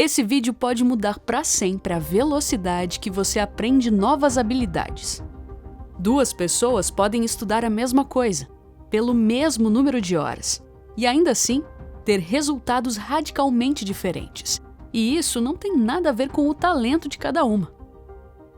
Esse vídeo pode mudar para sempre a velocidade que você aprende novas habilidades. Duas pessoas podem estudar a mesma coisa, pelo mesmo número de horas, e ainda assim ter resultados radicalmente diferentes. E isso não tem nada a ver com o talento de cada uma.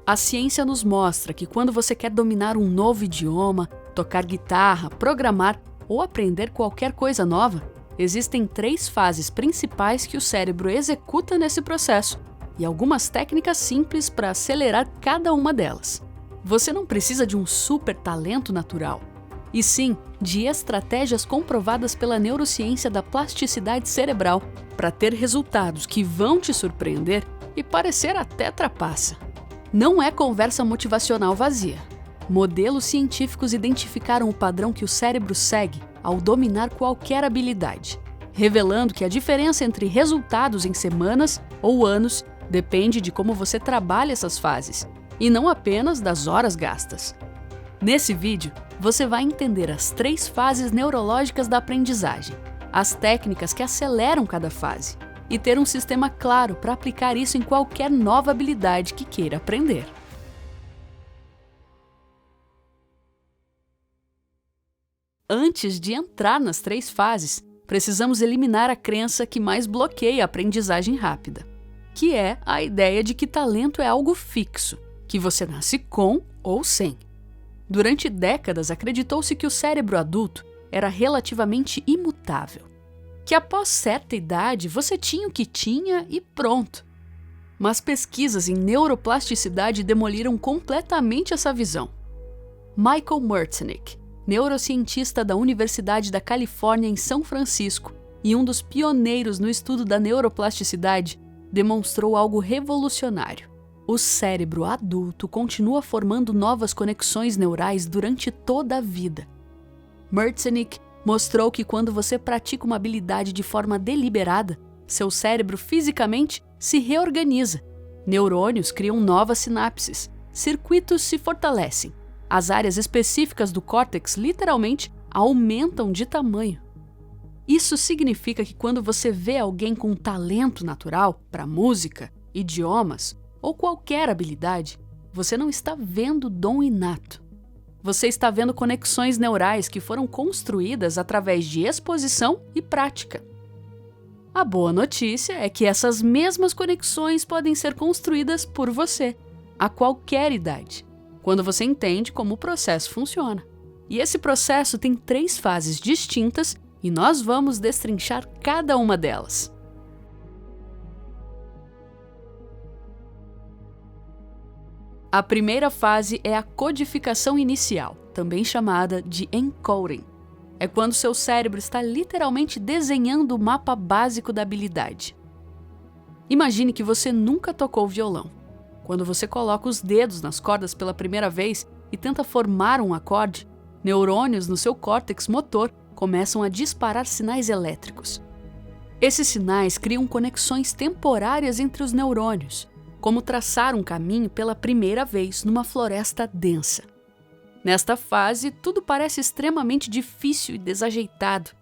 A ciência nos mostra que quando você quer dominar um novo idioma, tocar guitarra, programar ou aprender qualquer coisa nova, existem 3 fases principais que o cérebro executa nesse processo e algumas técnicas simples para acelerar cada uma delas. Você não precisa de um super talento natural, e sim de estratégias comprovadas pela neurociência da plasticidade cerebral para ter resultados que vão te surpreender e parecer até trapaça. Não é conversa motivacional vazia. Modelos científicos identificaram o padrão que o cérebro segue ao dominar qualquer habilidade, revelando que a diferença entre resultados em semanas ou anos depende de como você trabalha essas fases, e não apenas das horas gastas. Nesse vídeo, você vai entender as 3 fases neurológicas da aprendizagem, as técnicas que aceleram cada fase, e ter um sistema claro para aplicar isso em qualquer nova habilidade que queira aprender. Antes de entrar nas 3 fases, precisamos eliminar a crença que mais bloqueia a aprendizagem rápida, que é a ideia de que talento é algo fixo, que você nasce com ou sem. Durante décadas, acreditou-se que o cérebro adulto era relativamente imutável, que após certa idade você tinha o que tinha e pronto. Mas pesquisas em neuroplasticidade demoliram completamente essa visão. Michael Merzenich, neurocientista da Universidade da Califórnia em São Francisco e um dos pioneiros no estudo da neuroplasticidade, demonstrou algo revolucionário. O cérebro adulto continua formando novas conexões neurais durante toda a vida. Merzenich mostrou que quando você pratica uma habilidade de forma deliberada, seu cérebro fisicamente se reorganiza. Neurônios criam novas sinapses, circuitos se fortalecem. As áreas específicas do córtex literalmente aumentam de tamanho. Isso significa que quando você vê alguém com talento natural para música, idiomas ou qualquer habilidade, você não está vendo dom inato. Você está vendo conexões neurais que foram construídas através de exposição e prática. A boa notícia é que essas mesmas conexões podem ser construídas por você, a qualquer idade, quando você entende como o processo funciona. E esse processo tem 3 fases distintas e nós vamos destrinchar cada uma delas. A primeira fase é a codificação inicial, também chamada de encoding. É quando seu cérebro está literalmente desenhando o mapa básico da habilidade. Imagine que você nunca tocou violão. Quando você coloca os dedos nas cordas pela primeira vez e tenta formar um acorde, neurônios no seu córtex motor começam a disparar sinais elétricos. Esses sinais criam conexões temporárias entre os neurônios, como traçar um caminho pela primeira vez numa floresta densa. Nesta fase, tudo parece extremamente difícil e desajeitado,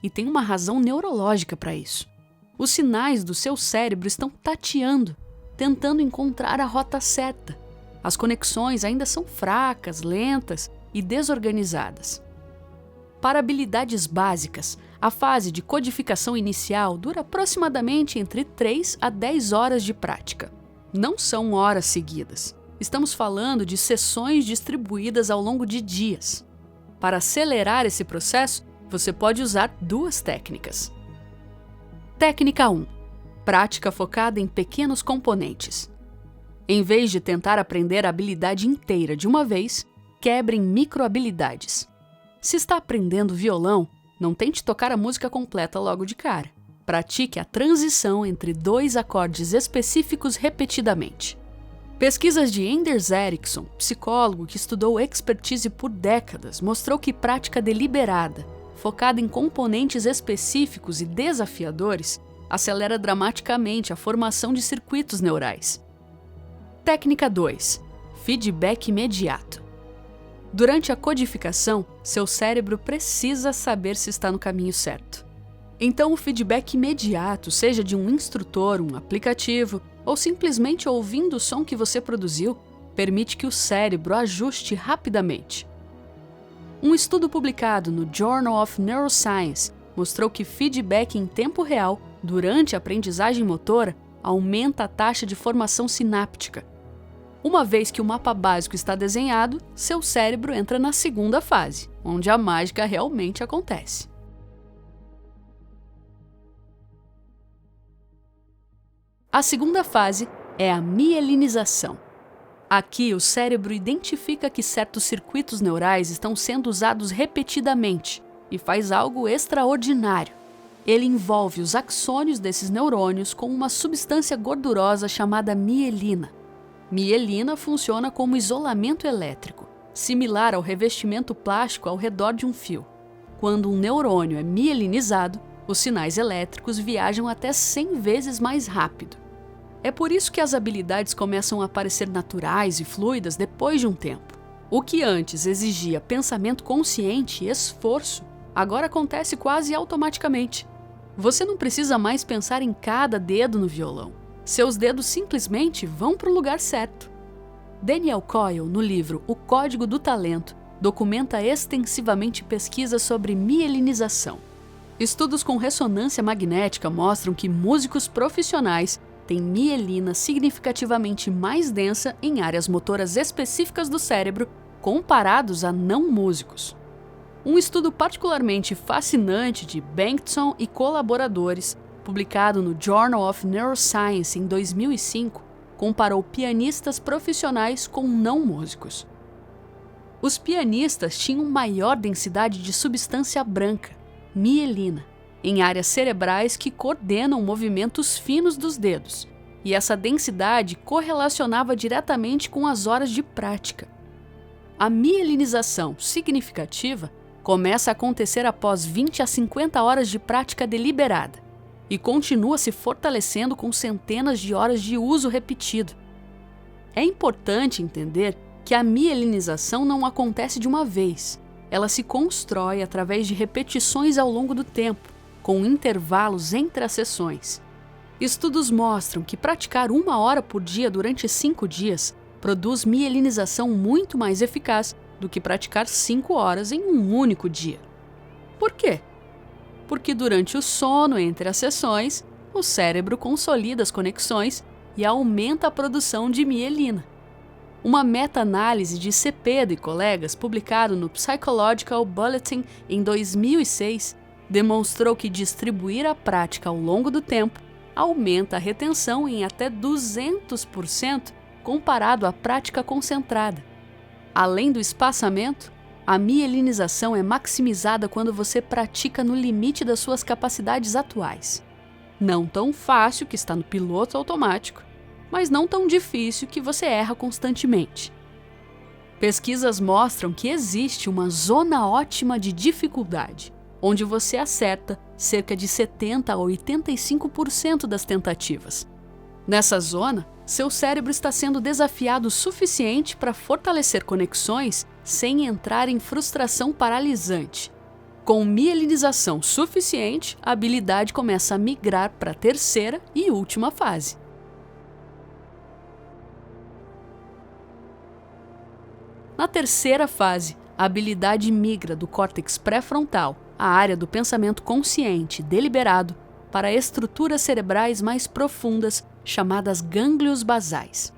e tem uma razão neurológica para isso. Os sinais do seu cérebro estão tateando, tentando encontrar a rota certa. As conexões ainda são fracas, lentas e desorganizadas. Para habilidades básicas, a fase de codificação inicial dura aproximadamente entre 3 a 10 horas de prática. Não são horas seguidas. Estamos falando de sessões distribuídas ao longo de dias. Para acelerar esse processo, você pode usar 2 técnicas. Técnica 1. Prática focada em pequenos componentes. Em vez de tentar aprender a habilidade inteira de uma vez, quebre em microhabilidades. Se está aprendendo violão, não tente tocar a música completa logo de cara. Pratique a transição entre 2 acordes específicos repetidamente. Pesquisas de Anders Ericsson, psicólogo que estudou expertise por décadas, mostrou que prática deliberada, focada em componentes específicos e desafiadores, acelera dramaticamente a formação de circuitos neurais. Técnica 2. Feedback imediato. Durante a codificação, seu cérebro precisa saber se está no caminho certo. Então, o feedback imediato, seja de um instrutor, um aplicativo, ou simplesmente ouvindo o som que você produziu, permite que o cérebro ajuste rapidamente. Um estudo publicado no Journal of Neuroscience mostrou que feedback em tempo real, durante a aprendizagem motora, aumenta a taxa de formação sináptica. Uma vez que o mapa básico está desenhado, seu cérebro entra na segunda fase, onde a mágica realmente acontece. A segunda fase é a mielinização. Aqui, o cérebro identifica que certos circuitos neurais estão sendo usados repetidamente e faz algo extraordinário. Ele envolve os axônios desses neurônios com uma substância gordurosa chamada mielina. Mielina funciona como isolamento elétrico, similar ao revestimento plástico ao redor de um fio. Quando um neurônio é mielinizado, os sinais elétricos viajam até 100 vezes mais rápido. É por isso que as habilidades começam a parecer naturais e fluidas depois de um tempo. O que antes exigia pensamento consciente e esforço, agora acontece quase automaticamente. Você não precisa mais pensar em cada dedo no violão. Seus dedos simplesmente vão para o lugar certo. Daniel Coyle, no livro O Código do Talento, documenta extensivamente pesquisas sobre mielinização. Estudos com ressonância magnética mostram que músicos profissionais têm mielina significativamente mais densa em áreas motoras específicas do cérebro comparados a não músicos. Um estudo particularmente fascinante de Bengtson e colaboradores, publicado no Journal of Neuroscience em 2005, comparou pianistas profissionais com não músicos. Os pianistas tinham maior densidade de substância branca, mielina, em áreas cerebrais que coordenam movimentos finos dos dedos, e essa densidade correlacionava diretamente com as horas de prática. A mielinização significativa começa a acontecer após 20 a 50 horas de prática deliberada e continua se fortalecendo com centenas de horas de uso repetido. É importante entender que a mielinização não acontece de uma vez. Ela se constrói através de repetições ao longo do tempo, com intervalos entre as sessões. Estudos mostram que praticar 1 hora por dia durante 5 dias produz mielinização muito mais eficaz do que praticar 5 horas em um único dia. Por quê? Porque durante o sono entre as sessões, o cérebro consolida as conexões e aumenta a produção de mielina. Uma meta-análise de Cepeda e colegas, publicado no Psychological Bulletin em 2006, demonstrou que distribuir a prática ao longo do tempo aumenta a retenção em até 200% comparado à prática concentrada. Além do espaçamento, a mielinização é maximizada quando você pratica no limite das suas capacidades atuais. Não tão fácil que está no piloto automático, mas não tão difícil que você erra constantemente. Pesquisas mostram que existe uma zona ótima de dificuldade, onde você acerta cerca de 70% a 85% das tentativas. Nessa zona, seu cérebro está sendo desafiado o suficiente para fortalecer conexões sem entrar em frustração paralisante. Com mielinização suficiente, a habilidade começa a migrar para a terceira e última fase. Na terceira fase, a habilidade migra do córtex pré-frontal, a área do pensamento consciente e deliberado, para estruturas cerebrais mais profundas, chamadas gânglios basais.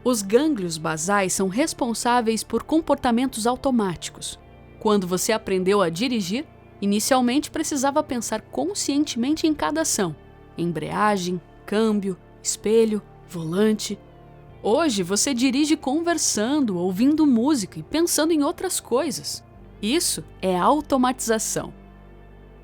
Os gânglios basais são responsáveis por comportamentos automáticos. Quando você aprendeu a dirigir, inicialmente precisava pensar conscientemente em cada ação: embreagem, câmbio, espelho, volante. Hoje você dirige conversando, ouvindo música e pensando em outras coisas. Isso é automatização.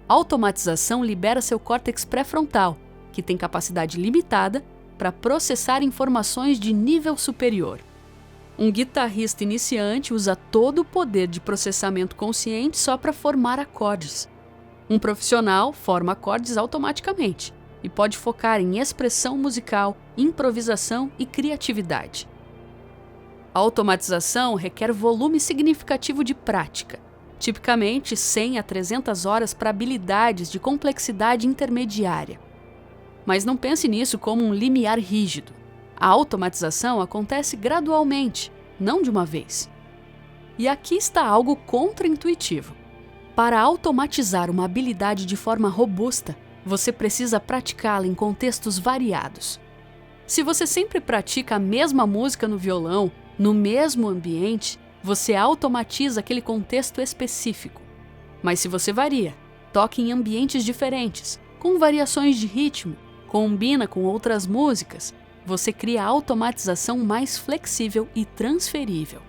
Automatização libera seu córtex pré-frontal, que tem capacidade limitada para processar informações de nível superior. Um guitarrista iniciante usa todo o poder de processamento consciente só para formar acordes. Um profissional forma acordes automaticamente e pode focar em expressão musical, improvisação e criatividade. A automatização requer volume significativo de prática. tipicamente 100 a 300 horas para habilidades de complexidade intermediária. Mas não pense nisso como um limiar rígido. A automatização acontece gradualmente, não de uma vez. E aqui está algo contraintuitivo. Para automatizar uma habilidade de forma robusta, você precisa praticá-la em contextos variados. Se você sempre pratica a mesma música no violão, no mesmo ambiente, você automatiza aquele contexto específico. Mas se você varia, toca em ambientes diferentes, com variações de ritmo, combina com outras músicas, você cria a automatização mais flexível e transferível.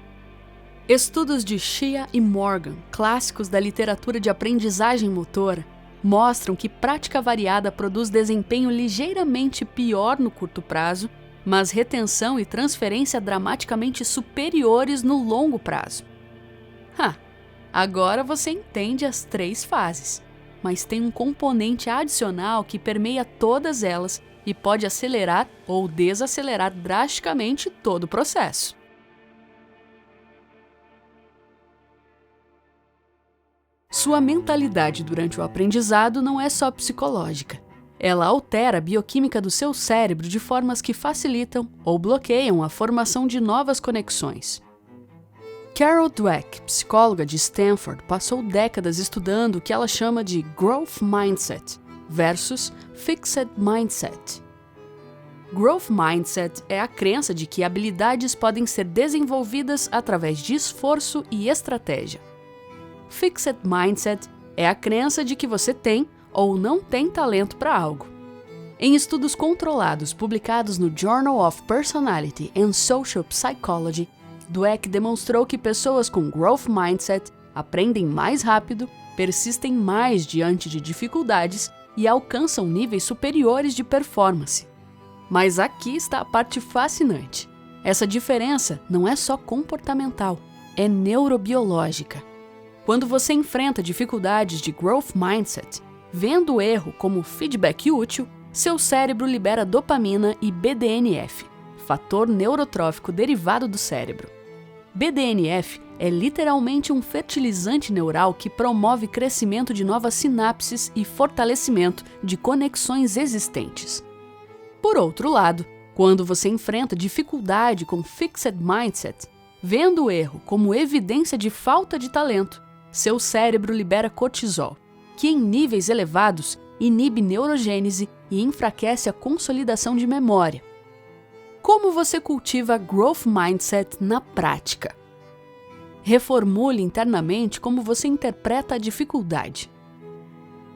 Estudos de Shea e Morgan, clássicos da literatura de aprendizagem motora, mostram que prática variada produz desempenho ligeiramente pior no curto prazo, mas retenção e transferência dramaticamente superiores no longo prazo. Agora você entende as 3 fases, mas tem um componente adicional que permeia todas elas e pode acelerar ou desacelerar drasticamente todo o processo. Sua mentalidade durante o aprendizado não é só psicológica. Ela altera a bioquímica do seu cérebro de formas que facilitam ou bloqueiam a formação de novas conexões. Carol Dweck, psicóloga de Stanford, passou décadas estudando o que ela chama de Growth Mindset versus Fixed Mindset. Growth Mindset é a crença de que habilidades podem ser desenvolvidas através de esforço e estratégia. Fixed Mindset é a crença de que você tem ou não tem talento para algo. Em estudos controlados publicados no Journal of Personality and Social Psychology, Dweck demonstrou que pessoas com Growth Mindset aprendem mais rápido, persistem mais diante de dificuldades e alcançam níveis superiores de performance. Mas aqui está a parte fascinante. Essa diferença não é só comportamental, é neurobiológica. Quando você enfrenta dificuldades de Growth Mindset, vendo o erro como feedback útil, seu cérebro libera dopamina e BDNF, fator neurotrófico derivado do cérebro. BDNF é literalmente um fertilizante neural que promove crescimento de novas sinapses e fortalecimento de conexões existentes. Por outro lado, quando você enfrenta dificuldade com Fixed Mindset, vendo o erro como evidência de falta de talento, seu cérebro libera cortisol, que em níveis elevados inibe neurogênese e enfraquece a consolidação de memória. Como você cultiva Growth Mindset na prática? Reformule internamente como você interpreta a dificuldade.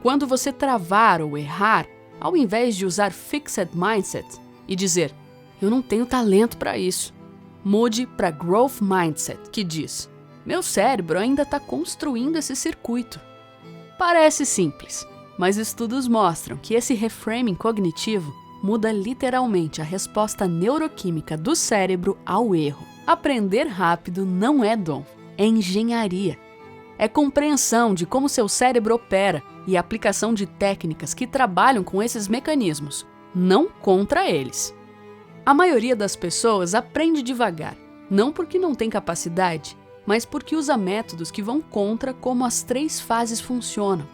Quando você travar ou errar, ao invés de usar Fixed Mindset e dizer, eu não tenho talento para isso, mude para Growth Mindset, que diz, meu cérebro ainda está construindo esse circuito. Parece simples, mas estudos mostram que esse reframing cognitivo muda literalmente a resposta neuroquímica do cérebro ao erro. Aprender rápido não é dom, é engenharia. É compreensão de como seu cérebro opera e aplicação de técnicas que trabalham com esses mecanismos, não contra eles. A maioria das pessoas aprende devagar, não porque não tem capacidade, mas porque usa métodos que vão contra como as 3 fases funcionam.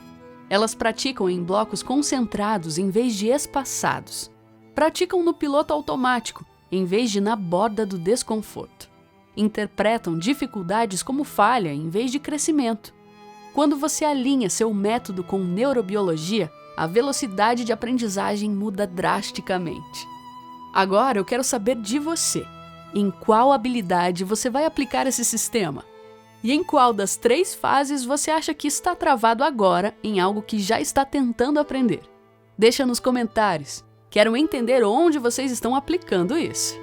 Elas praticam em blocos concentrados em vez de espaçados. Praticam no piloto automático, em vez de na borda do desconforto. Interpretam dificuldades como falha em vez de crescimento. Quando você alinha seu método com neurobiologia, a velocidade de aprendizagem muda drasticamente. Agora eu quero saber de você. Em qual habilidade você vai aplicar esse sistema? E em qual das 3 fases você acha que está travado agora em algo que já está tentando aprender? Deixa nos comentários. Quero entender onde vocês estão aplicando isso.